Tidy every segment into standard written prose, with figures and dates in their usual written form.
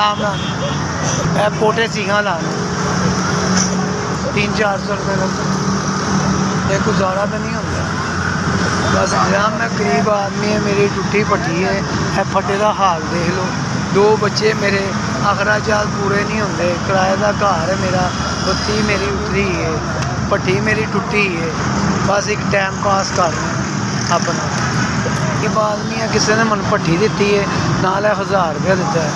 आराम नाल पोटे सीखा लाने 300-400 रुपये लगते, ये गुजारा तो नहीं होता। बस जहाँ मैं गरीब आदमी है, मेरी टुटी भट्टी है, फटे का हाल देख लो। 2 बच्चे मेरे अखराजात पूरे नहीं होंगे, किराए का घर है मेरा, बत्ती मेरी उतरी है, भट्टी मेरी टुटी है, बस एक टाइम पास कर रहे हैं अपना। गरीब आदमी है, किसी ने मन भट्टी दी है, नाल 1000 रुपया दिता है,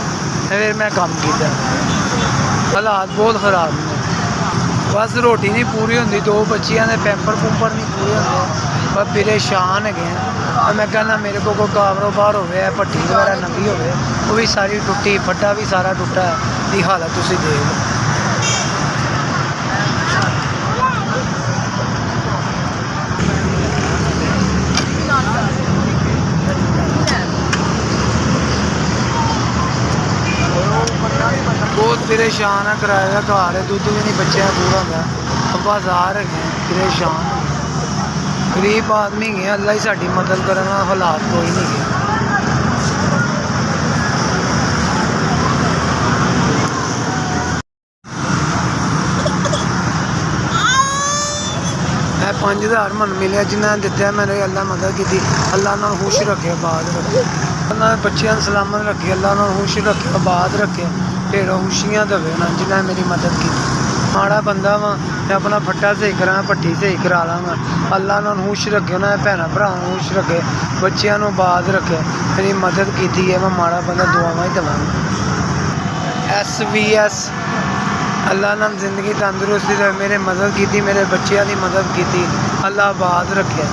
फिर मैं काम किया। हालात बहुत ख़राब ने, बस रोटी नहीं पूरी होंगी, 2 बच्चियां ने पैंपर पुंपर नहीं पूरे होंगे, बस परेशान है। मैं कहना मेरे को कोई कारोबार हो भट्टी वगैरह नंगी हो, वो भी सारी टुटी, फट्टा भी सारा टुटा है, ये हालत तुम देख लो। बहुत परेशान है, किराए का घर है, दुद्ध भी नहीं बच्चे पूरा होंगे, बाजार है परेशान। गरीब आदमी है, अल्लाह ही साड़ी मदद करना, हालात कोई नहीं है। मैं 5000 मन मिले जिन्हें दिता, मैंने अल्लाह मदद की, अल्लाह ने खुश रखे, आबाद रखे, अल्लाह बच्चों सलामत रखे, अल्लाह ने खुश रखे, आबाद रखे, ढेरों खुशियाँ देवे ना जिन्हें मेरी मदद की। माड़ा बंदा वा, मैं अपना फट्टा सही करा, भट्टी सही करा लाँगा, अल्लाह ने खुश रखे, उन्हें भैन भरा खुश रखे, बच्चों को आबाद रखे, मेरी मदद की है। मैं माड़ा बंदा दुआवां ही देवांगा। SVS अल्लाह ने जिंदगी तंदुरुस्ती दे, मेरे मदद की, मेरे बच्चों की मदद की, अल्लाह आबाद रखे।